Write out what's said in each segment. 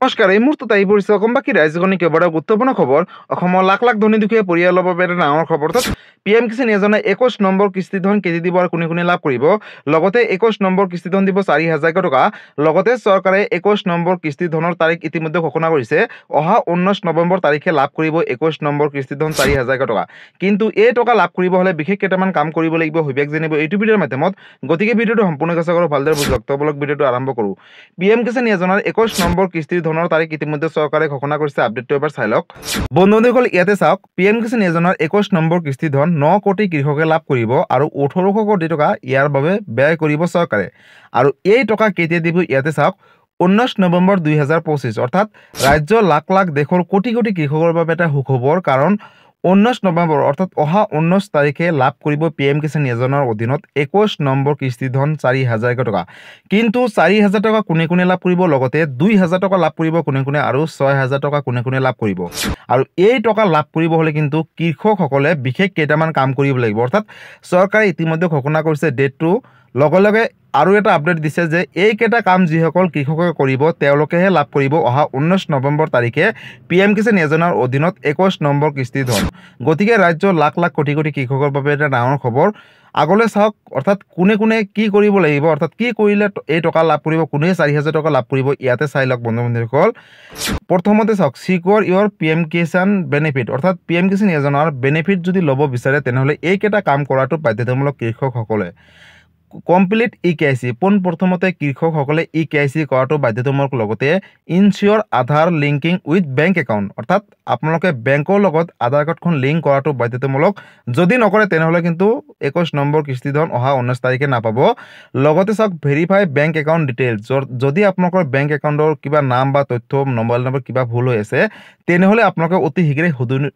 নমস্কাৰ, এই মুহূৰ্তত আহি পৰিছে অসমবাসী ৰাইজগণে কেইবাটাও গুৰুত্বপূৰ্ণ খবৰ। অসমৰ লাখ লাখ ধনী দুখীয়া পৰিয়ালৰ বাবে এটা ডাঙৰ খবৰ। PM কিষাণ যোজনা 21 নম্বৰ কিস্তি ধন কেজি দিব আৰু কোনে কোনে লাভ কৰিব। লগতে 21 নম্বৰ কিস্তি ধন দিব 4,000 টকা। লগতে চৰকাৰে 21 নম্বৰ কিস্তি ধনৰ তাৰিখ ইতিমধ্যে ঘোষণা কৰিছে। অহা 19 নৱেম্বৰ তাৰিখে লাভ কৰিব 21 নম্বৰ কিস্তি ধন 4,000 টকা। কিন্তু এই টকা লাভ কৰিব হলে বিশেষ কেইটামান কাম কৰিব লাগিব। সবিশেষ জানিব এইটো ভিডিঅ'ৰ মাধ্যমত। গতিকে ভিডিঅ'টো সম্পূৰ্ণ চেষ্টা কৰক, ভালদৰে বুজক। তবলক ভিডিঅ'টো আৰম্ভ কৰোঁ। PM কিষাণ যোজনাৰ 21 নম্বৰ কিস্তি ধনৰ তাৰিখ ইতিমধ্যে চৰকাৰে ঘোষণা কৰিছে। আপডেটটো এবাৰ চাই লওক। বন্ধুসকল, ইয়াতে চাওক। PM কিষাণ যোজনাৰ 21 নম্বৰ কিস্তি ধন 9 কোটি কৃষকে লাভ কৰিব আৰু 1800 কোটি টকা ইয়াৰ বাবে ব্যয় কৰিব চৰকাৰে। আৰু এই টকা কেতিয়া দিব ইয়াতে চাওক। 19 নৱেম্বৰ 2025, অৰ্থাৎ ৰাজ্য লাখ লাখ দেশৰ কোটি কোটি কৃষকৰ বাবে এটা সুখবৰ। কাৰণ 19 নৱেম্বৰ অৰ্থাৎ অহা 19 তাৰিখে লাভ কৰিব PM কিষাণ যোজনাৰ অধীনত 21 নম্বৰ কিস্তি ধন 4,000 টকা। কিন্তু 4,000 টকা কোনে কোনে লাভ কৰিব, লগতে 2,000 টকা লাভ কৰিব কোনে কোনে, আৰু 6,000 টকা কোনে কোনে লাভ কৰিব। আৰু এই টকা লাভ কৰিব হলে কিন্তু কৃষকসকলে বিশেষ কেইটামান কাম কৰিব লাগিব। অৰ্থাৎ চৰকাৰে ইতিমধ্যে ঘোষণা কৰিছে ডেটটো। লগে লগে আৰু এটা আপডেট দিছে যে এইকেইটা কাম যিসকল কৃষকে কৰিব তেওঁলোকেহে লাভ কৰিব অহা 19 নৱেম্বৰ তাৰিখে PM কিষাণ যোজনাৰ অধীনত 21 নম্বৰ কিস্তি ধন। গতিকে ৰাজ্যৰ লাখ লাখ কোটি কোটি কৃষকৰ বাবে এটা ডাঙৰ খবৰ। আগলৈ চাওক, অৰ্থাৎ কোনে কোনে কি কৰিব লাগিব, অৰ্থাৎ কি কৰিলে এই টকা লাভ কৰিব, কোনে 4,000 টকা লাভ কৰিব, ইয়াতে চাই লওক বন্ধুসকল। প্ৰথমতে চাওক, সিকিউৰ ইয়ৰ PM কিষাণ বেনিফিট, অৰ্থাৎ PM কিষাণ যোজনাৰ বেনিফিট যদি ল'ব বিচাৰে তেনেহ'লে এইকেইটা কাম কৰাটো বাধ্যতামূলক কৃষকসকলে। কমপ্লিট EKYC, পোনপ্ৰথমতে কৃষকসকলে EKYC কৰাটো বাধ্যতামূলক। লগতে ইনচিয়ৰ আধাৰ লিংকিং উইথ বেংক একাউণ্ট, অৰ্থাৎ আপোনালোকে বেংকৰ লগত আধাৰ কাৰ্ডখন লিংক কৰাটো বাধ্যতামূলক। যদি নকৰে তেনেহ'লে কিন্তু 21 নম্বৰ কিস্তি ধন অহা 19 তাৰিখে নাপাব। লগতে চাওক, ভেৰিফাই বেংক একাউণ্ট ডিটেইলছ, যদি আপোনালোকৰ বেংক একাউণ্টৰ কিবা নাম বা তথ্য, মোবাইল নম্বৰ কিবা ভুল হৈ আছে তেনেহ'লে আপোনালোকে অতি শীঘ্ৰে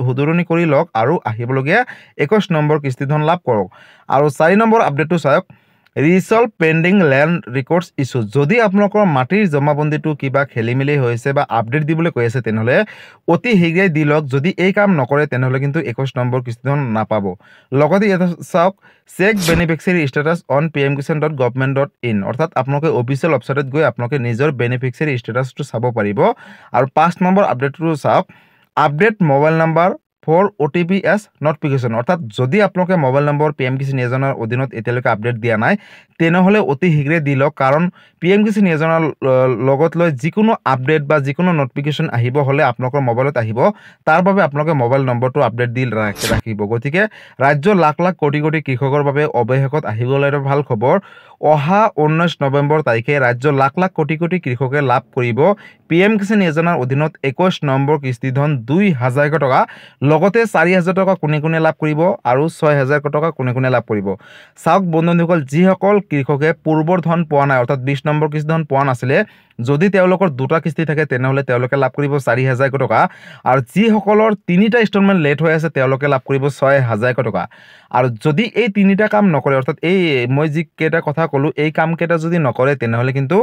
শুধৰণি কৰি লওক আৰু আহিবলগীয়া 21 নম্বৰ কিস্তি ধন লাভ কৰক। আৰু 4 নম্বৰ আপডেটটো চাওক, ৰিচল্ভ পেণ্ডিং লেণ্ড ৰেকৰ্ডছ ইছ্যু, যদি আপোনালোকৰ মাটিৰ জমাবন্দীটো কিবা খেলি মেলি হৈছে বা আপডেট দিবলৈ কৈ আছে তেনেহ'লে অতি শীঘ্ৰে দি লওক। যদি এই কাম নকৰে তেনেহ'লে কিন্তু 21 নম্বৰ কিস্তি ধন নাপাব। লগতে ইয়াতে চাওক, check beneficiary status on pmkishan.government.in, অৰ্থাৎ আপোনালোকে অফিচিয়েল ৱেবছাইটত গৈ আপোনালোকে নিজৰ বেনিফিচিয়াৰী ষ্টেটাছটো চাব পাৰিব। আৰু 5 নম্বৰ আপডেটটো চাওক, update mobile number for OTP as notification, অৰ্থাৎ যদি আপোনালোকে মোবাইল নম্বৰ PM কিষাণ যোজনাৰ অধীনত এতিয়ালৈকে আপডেট দিয়া নাই তেনেহ'লে অতি শীঘ্ৰে দি লওক। কাৰণ PM কিষাণ যোজনাৰ লগত লৈ যিকোনো আপডেট বা যিকোনো নটিফিকেশ্যন আহিব হ'লে আপোনালোকৰ মোবাইলত আহিব। তাৰ বাবে আপোনালোকে মোবাইল নম্বৰটো আপডেট দি ৰাখিব। গতিকে ৰাজ্যৰ লাখ লাখ কোটি কোটি কৃষকৰ বাবে অৱশেষত আহিবলৈ এটা ভাল খবৰ। অহা 19 নৱেম্বৰ তাৰিখে ৰাজ্যৰ লাখ লাখ কোটি কোটি কৃষকে লাভ কৰিব PM কিষাণ যোজনাৰ অধীনত 21 নম্বৰ কিস্তি ধন 2,000 টকা। লগতে 4,000 টকা কোনে কোনে লাভ কৰিব আৰু 6,000 টকা কোনে কোনে লাভ কৰিব। চাওক বন্ধুসকল, যিসকল কৃষকে পূৰ্বৰ ধন পোৱা নাই, অৰ্থাৎ 20 নম্বৰ কিস্তি ধন পোৱা নাছিলে, যদি তেওঁলোকৰ দুটা কিস্তি থাকে তেনেহ'লে তেওঁলোকে লাভ কৰিব 4,000 টকা। আৰু যিসকলৰ 3টা ইনষ্টলমেণ্ট লেট হৈ আছে তেওঁলোকে লাভ কৰিব 6,000 টকা। আৰু যদি এই 3টা কাম নকৰে, অৰ্থাৎ এই মই যিকেইটা কথা ক'লোঁ এই কামকেইটা যদি নকৰে তেনেহ'লে কিন্তু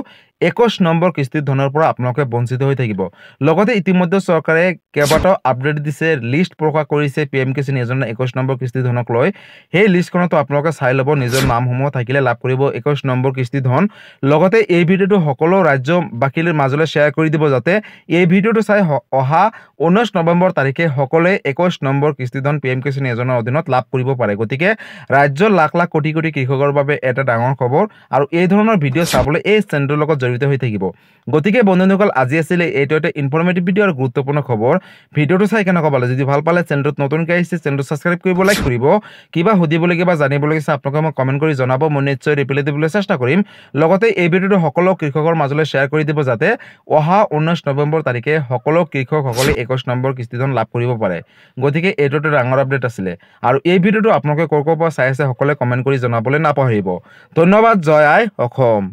21 নম্বৰ কিস্তিৰ ধনৰ পৰা আপোনালোকে বঞ্চিত হৈ থাকিব। লগতে ইতিমধ্যে চৰকাৰে কেইবাটাও আপডেট দিছে, লিষ্ট প্ৰকাশ কৰিছে PM কিষাণ যোজনাৰ 21 নম্বৰ কিস্তি ধনক লৈ। সেই লিষ্টখনতো আপোনালোকে চাই ল'ব, নিজৰ নামসমূহ থাকিলে লাভ কৰিব 21 নম্বৰ কিস্তি ধন। লগতে এই ভিডিঅ'টো সকলো ৰাজ্যবাসীৰ মাজলৈ শ্বেয়াৰ কৰি দিব, যাতে এই ভিডিঅ'টো চাই অহা 19 নৱেম্বৰ তাৰিখে সকলোৱে 21 নম্বৰ কিস্তি ধন PM কিষাণ যোজনাৰ অধীনত লাভ কৰিব পাৰে। গতিকে ৰাজ্যৰ লাখ লাখ কোটি কোটি কৃষকৰ বাবে এটা ডাঙৰ খবৰ। আৰু এই ধৰণৰ ভিডিঅ' চাবলৈ এই চেনেলটোৰ লগত জড়িত হৈ থাকিব। গতিকে বন্ধুসকল, আজি আছিলে এইটো এটা ইনফৰ্মেটিভ ভিডিঅ' আৰু গুৰুত্বপূৰ্ণ খবৰ। ভিডিঅ'টো চাই কেনেকুৱা পালে, যদি ভাল পালে চেনেলটোত নতুনকৈ আহিছে চেনেলটো ছাবস্ক্ৰাইব কৰিব, লাইক কৰিব। কিবা সুধিবলগীয়া বা জানিবলগীয়া আছে আপোনালোকে মোক কমেণ্ট কৰি জনাব, মই নিশ্চয় ৰিপ্লাই দিবলৈ চেষ্টা কৰিম। লগতে এই ভিডিঅ'টো সকলো কৃষকৰ মাজলৈ শ্বেয়াৰ কৰি দিব, যাতে অহা 19 নৱেম্বৰ তাৰিখে সকলো কৃষকসকলে 21 নম্বৰ কিস্তি ধন লাভ কৰিব পাৰে। গতিকে এইটো এটা ডাঙৰ আপডেট আছিলে। আৰু এই ভিডিঅ'টো আপোনালোকে ক'ৰ পৰা চাই আছে সকলোৱে কমেণ্ট কৰি জনাবলৈ নাপাহৰিব। ধন্যবাদ। জয় আই অসম।